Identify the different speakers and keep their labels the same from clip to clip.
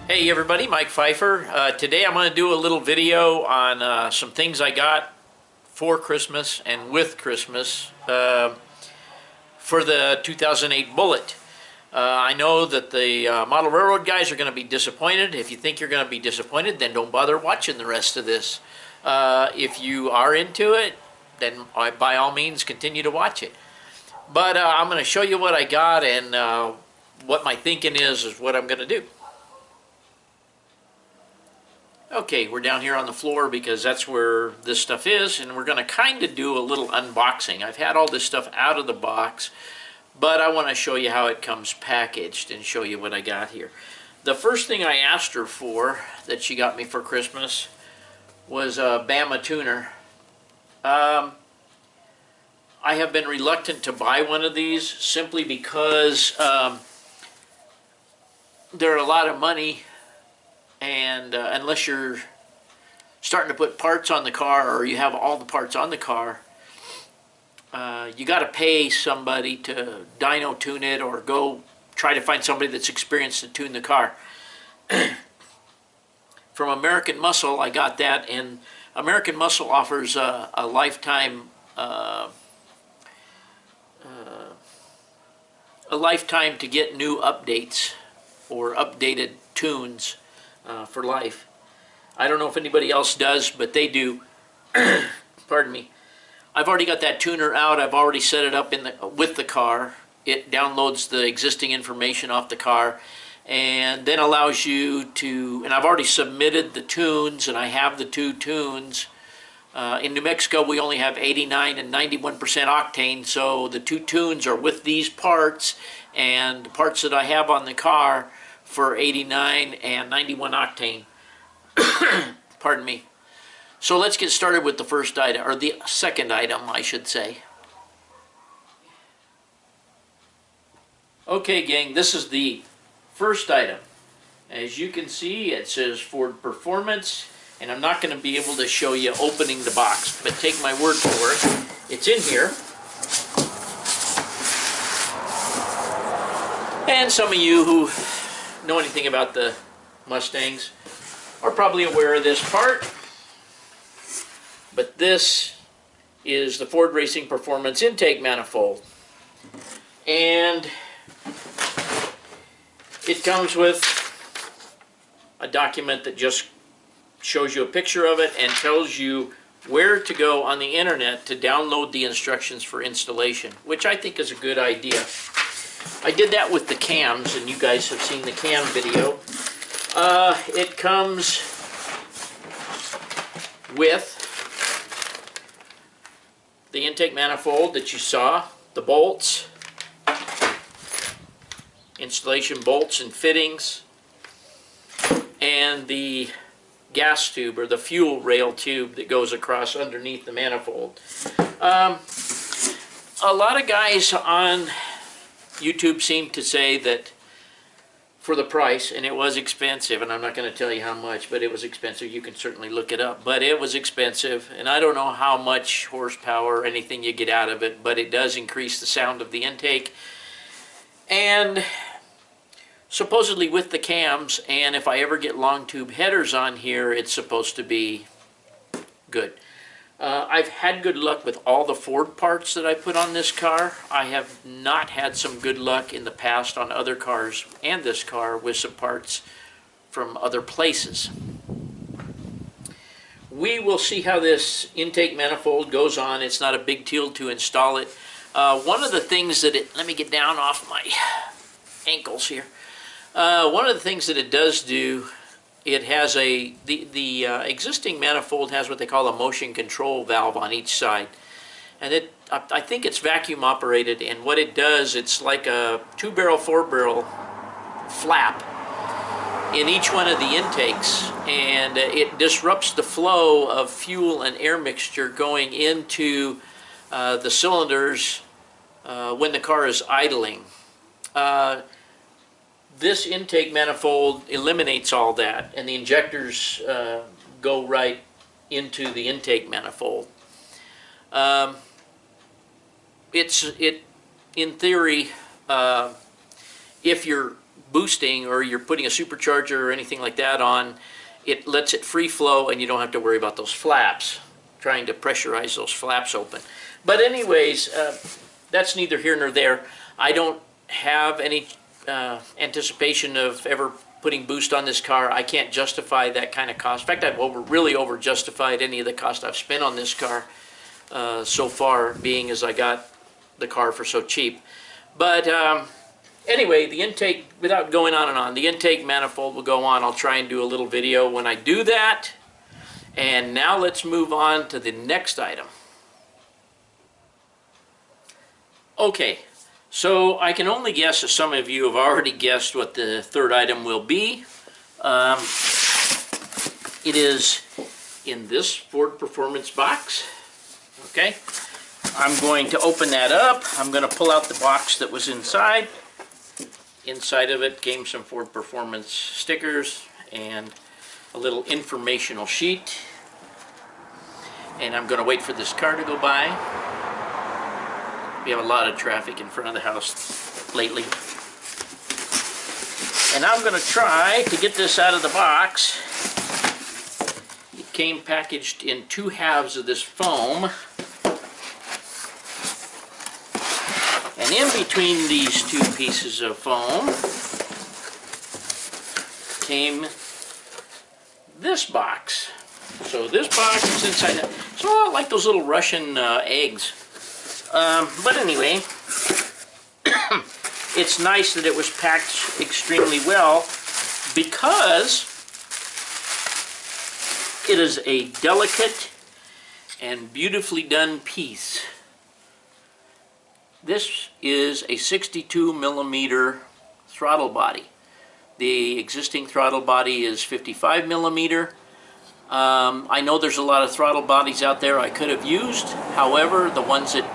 Speaker 1: Hey everybody, Mike Pfeiffer. Today I'm going to do a little video on some things I got for Christmas and with Christmas for the 2008 Bullitt. I know that the model railroad guys are going to be disappointed. If you think you're going to be disappointed, then don't bother watching the rest of this. If you are into it, then by all means continue to watch it. But I'm going to show you what I got, and what my thinking is what I'm going to do. Okay, we're down here on the floor because that's where this stuff is, and we're going to kind of do a little unboxing. I've had all this stuff out of the box, but I want to show you how it comes packaged and show you what I got here. The first thing I asked her for, that she got me for Christmas, was a Bama tuner. I have been reluctant to buy one of these simply because they're a lot of money. And unless you're starting to put parts on the car, or you have all the parts on the car, you got to pay somebody to dyno tune it, or go try to find somebody that's experienced to tune the car. From American Muscle, I got that, and American Muscle offers a lifetime to get new updates or updated tunes. For life. I don't know if anybody else does, but they do. Pardon me. I've already got that tuner out. I've already set it up with the car. It downloads the existing information off the car, and then allows you to, and I've already submitted the tunes, and I have the two tunes. In New Mexico, we only have 89 and 91% octane, so the two tunes are with these parts, and the parts that I have on the car for 89 and 91 octane. Pardon me. So let's get started with the first item, or the second item, I should say. Okay, gang, this is the first item. As you can see, it says Ford Performance, and I'm not going to be able to show you opening the box, but take my word for it. It's in here. And some of you who know anything about the Mustangs are probably aware of this part, but this is the Ford Racing Performance intake manifold, and it comes with a document that just shows you a picture of it and tells you where to go on the internet to download the instructions for installation, which I think is a good idea. I did that with the cams, and you guys have seen the cam video. It comes with the intake manifold that you saw, the bolts, installation bolts and fittings, and the gas tube, or the fuel rail tube that goes across underneath the manifold. A lot of guys on YouTube seemed to say that for the price, and it was expensive, and I'm not going to tell you how much, but it was expensive. You can certainly look it up, but it was expensive, and I don't know how much horsepower or anything you get out of it, but it does increase the sound of the intake. And supposedly with the cams, and if I ever get long tube headers on here, it's supposed to be good. I've had good luck with all the Ford parts that I put on this car. I have not had some good luck in the past on other cars and this car with some parts from other places. We will see how this intake manifold goes on. It's not a big deal to install it. One of the things that let me get down off my ankles here. One of the things that it does do, it has the existing manifold has what they call a motion control valve on each side, and I think it's vacuum operated, and what it does, it's like a 2-barrel, 4-barrel flap in each one of the intakes, and it disrupts the flow of fuel and air mixture going into the cylinders when the car is idling. This intake manifold eliminates all that, and the injectors go right into the intake manifold. In theory, if you're boosting or you're putting a supercharger or anything like that on, it lets it free flow and you don't have to worry about those flaps, trying to pressurize those flaps open. But anyways, that's neither here nor there. I don't have any anticipation of ever putting boost on this car. I can't justify that kind of cost. In fact, I've really over justified any of the cost I've spent on this car so far, being as I got the car for so cheap. But anyway, the intake, without going on and on, the intake manifold will go on. I'll try and do a little video when I do that. And now let's move on to the next item. Okay, so I can only guess that some of you have already guessed what the third item will be. It is in this Ford Performance box. Okay, I'm going to open that up. I'm going to pull out the box that was inside. Inside of it came some Ford Performance stickers and a little informational sheet. And I'm going to wait for this car to go by. We have a lot of traffic in front of the house lately. And I'm going to try to get this out of the box. It came packaged in 2 halves of this foam. And in between these 2 pieces of foam came this box. So this box is inside that. It's a lot like those little Russian eggs. But anyway, it's nice that it was packed extremely well because it is a delicate and beautifully done piece. This is a 62 millimeter throttle body. The existing throttle body is 55 millimeter. I know there's a lot of throttle bodies out there I could have used. However, the ones that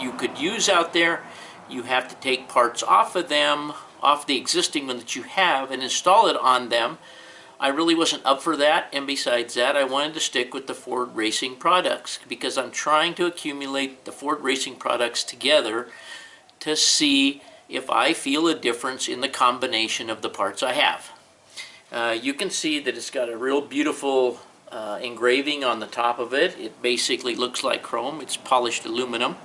Speaker 1: you could use out there, you have to take parts off of them, off the existing one that you have, and install it on them. I really wasn't up for that, and besides that, I wanted to stick with the Ford Racing products because I'm trying to accumulate the Ford Racing products together to see if I feel a difference in the combination of the parts I have. You can see that it's got a real beautiful engraving on the top of it. It basically looks like chrome. It's polished aluminum.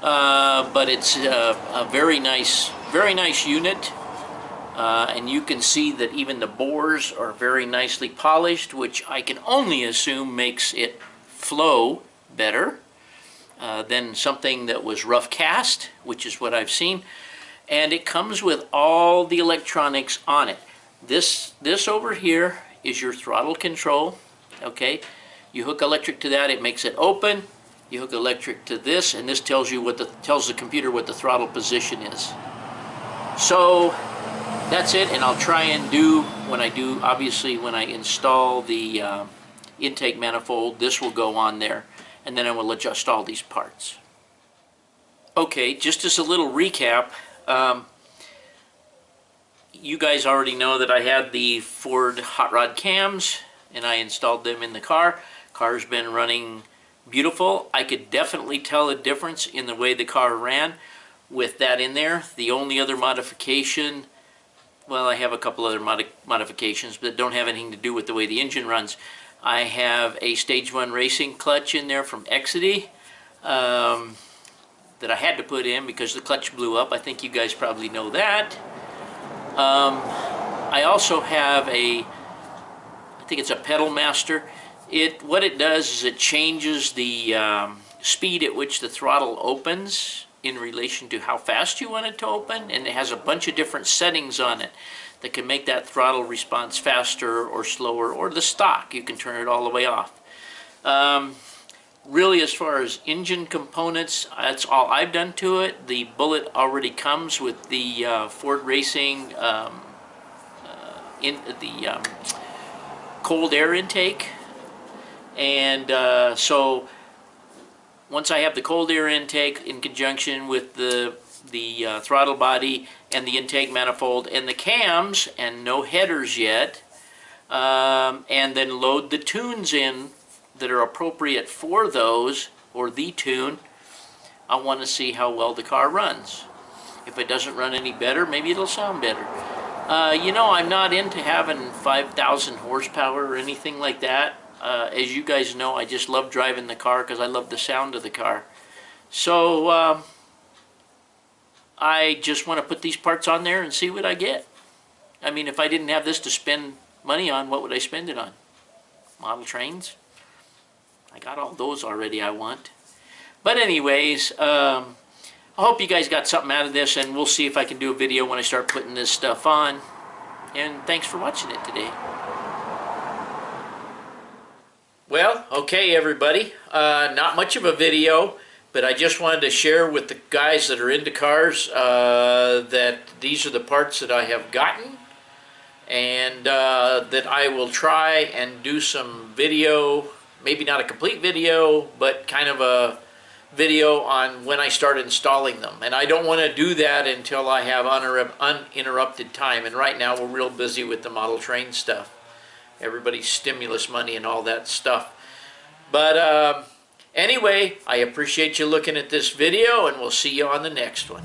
Speaker 1: But it's a very nice unit. And you can see that even the bores are very nicely polished, which I can only assume makes it flow better than something that was rough cast, which is what I've seen. And it comes with all the electronics on it. This over here is your throttle control. Okay, you hook electric to that, it makes it open. You hook electric to this, and this tells you tells the computer what the throttle position is. So that's it, and I'll try and do when I install the intake manifold, this will go on there, and then I will adjust all these parts. Okay, just as a little recap, you guys already know that I had the Ford hot rod cams, and I installed them in the car. Car's been running beautiful. I could definitely tell a difference in the way the car ran with that in there. The only other modification, well, I have a couple other modifications, but don't have anything to do with the way the engine runs. I have a Stage 1 racing clutch in there from Exidy that I had to put in because the clutch blew up. I think you guys probably know that. I also have I think it's a Pedal Master. What it does is it changes the speed at which the throttle opens in relation to how fast you want it to open, and it has a bunch of different settings on it that can make that throttle response faster or slower, or the stock. You can turn it all the way off. Really, as far as engine components, that's all I've done to it. The Bullitt already comes with the Ford Racing cold air intake. And so once I have the cold air intake in conjunction with the throttle body and the intake manifold and the cams, and no headers yet, and then load the tunes in that are appropriate for those, or the tune, I want to see how well the car runs. If it doesn't run any better, maybe it'll sound better. You know, I'm not into having 5,000 horsepower or anything like that. As you guys know, I just love driving the car because I love the sound of the car. So I just want to put these parts on there and see what I get. I mean, if I didn't have this to spend money on, what would I spend it on? Model trains? I got all those already I want. But anyways, I hope you guys got something out of this, and we'll see if I can do a video when I start putting this stuff on. And thanks for watching it today. Well, okay everybody, not much of a video, but I just wanted to share with the guys that are into cars that these are the parts that I have gotten, and that I will try and do some video, maybe not a complete video, but kind of a video on when I start installing them. And I don't want to do that until I have uninterrupted time, and right now we're real busy with the model train stuff. Everybody's stimulus money and all that stuff. But anyway, I appreciate you looking at this video, and we'll see you on the next one.